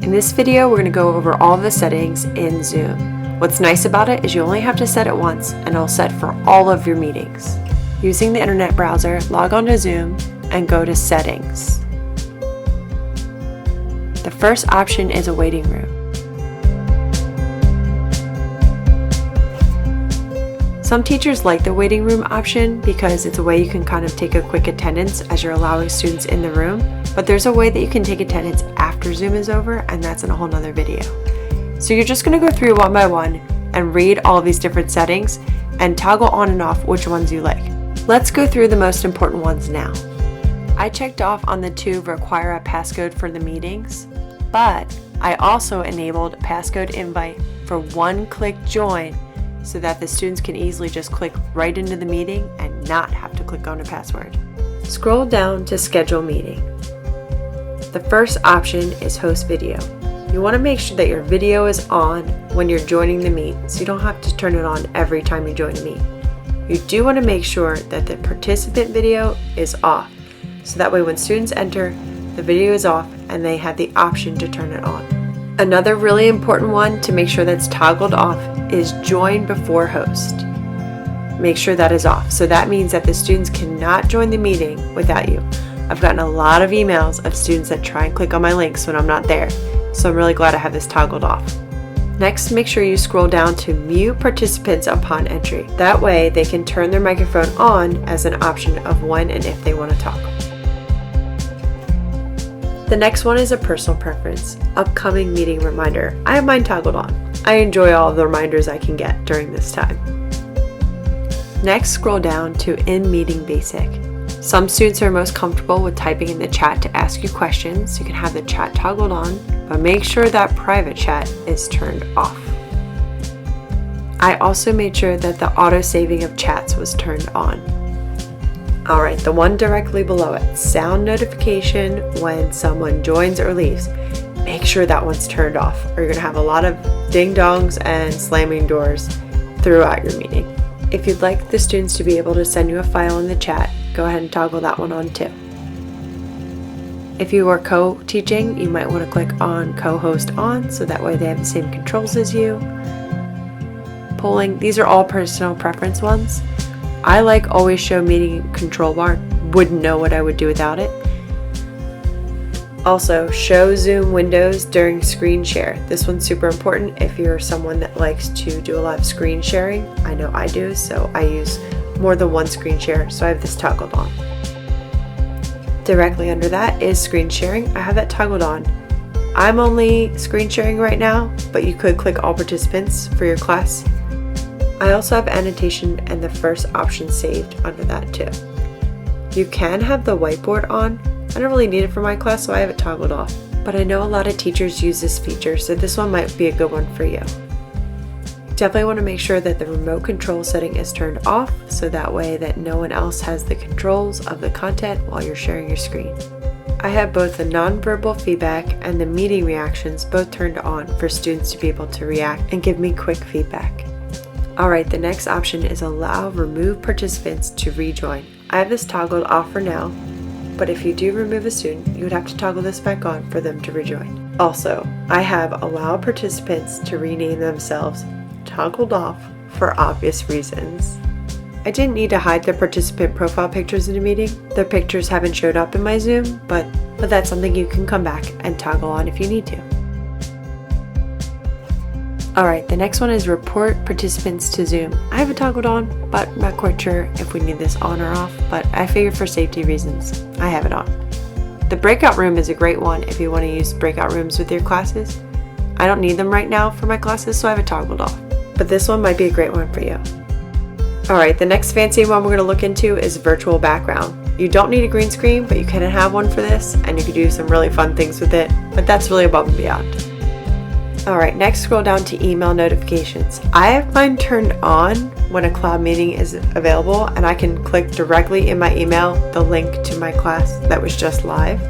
In this video, we're going to go over all of the settings in Zoom. What's nice about it is you only have to set it once and it'll set for all of your meetings. Using the internet browser, log on to Zoom and go to Settings. The first option is a waiting room. Some teachers like the waiting room option because it's a way you can kind of take a quick attendance as you're allowing students in the room, but there's a way that you can take attendance after Zoom is over, and that's in a whole nother video. So you're just going to go through one by one and read all of these different settings and toggle on and off which ones you like. Let's go through the most important ones now. I checked off on the two require a passcode for the meetings, but I also enabled passcode invite for one-click join so that the students can easily just click right into the meeting and not have to click on a password. Scroll down to schedule meeting. The first option is host video. You want to make sure that your video is on when you're joining the meet, so you don't have to turn it on every time you join a meet. You do want to make sure that the participant video is off, so that way when students enter, the video is off and they have the option to turn it on. Another really important one to make sure that's toggled off is join before host. Make sure that is off. So that means that the students cannot join the meeting without you. I've gotten a lot of emails of students that try and click on my links when I'm not there. So I'm really glad I have this toggled off. Next, make sure you scroll down to mute participants upon entry. That way they can turn their microphone on as an option of when and if they want to talk. The next one is a personal preference, upcoming meeting reminder. I have mine toggled on. I enjoy all of the reminders I can get during this time. Next, scroll down to in-meeting basic. Some students are most comfortable with typing in the chat to ask you questions. You can have the chat toggled on, but make sure that private chat is turned off. I also made sure that the auto-saving of chats was turned on. Alright, the one directly below it, sound notification when someone joins or leaves. Make sure that one's turned off, or you're going to have a lot of ding-dongs and slamming doors throughout your meeting. If you'd like the students to be able to send you a file in the chat, go ahead and toggle that one on too. If you are co-teaching, you might want to click on co-host on, so that way they have the same controls as you. Polling, these are all personal preference ones. I like always show meeting control bar, wouldn't know what I would do without it. Also, show Zoom windows during screen share. This one's super important if you're someone that likes to do a lot of screen sharing. I know I do, so I use more than one screen share, so I have this toggled on. Directly under that is screen sharing. I have that toggled on. I'm only screen sharing right now, but you could click all participants for your class. I also have annotation and the first option saved under that too. You can have the whiteboard on. I don't really need it for my class, so I have it toggled off. But I know a lot of teachers use this feature, so this one might be a good one for you. Definitely want to make sure that the remote control setting is turned off, so that way that no one else has the controls of the content while you're sharing your screen. I have both the nonverbal feedback and the meeting reactions both turned on for students to be able to react and give me quick feedback. Alright, the next option is allow remove participants to rejoin. I have this toggled off for now, but if you do remove a student, you would have to toggle this back on for them to rejoin. Also, I have allow participants to rename themselves toggled off for obvious reasons. I didn't need to hide their participant profile pictures in a meeting. Their pictures haven't showed up in my Zoom, but that's something you can come back and toggle on if you need to. Alright, the next one is report participants to Zoom. I have it toggled on, but I'm not quite sure if we need this on or off, but I figure for safety reasons, I have it on. The breakout room is a great one if you want to use breakout rooms with your classes. I don't need them right now for my classes, so I have it toggled off, but this one might be a great one for you. Alright, the next fancy one we're going to look into is virtual background. You don't need a green screen, but you can have one for this, and you can do some really fun things with it, but that's really above and beyond. Alright, next scroll down to email notifications. I have mine turned on when a cloud meeting is available, and I can click directly in my email the link to my class that was just live.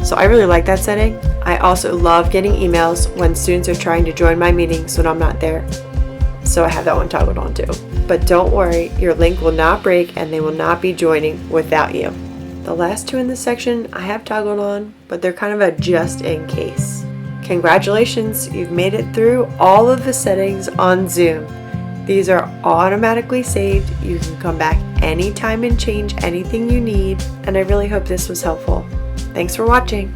So I really like that setting. I also love getting emails when students are trying to join my meetings when I'm not there. So I have that one toggled on too. But don't worry, your link will not break and they will not be joining without you. The last two in this section I have toggled on, but they're kind of a just in case. Congratulations, you've made it through all of the settings on Zoom. These are automatically saved. You can come back anytime and change anything you need, and I really hope this was helpful. Thanks for watching.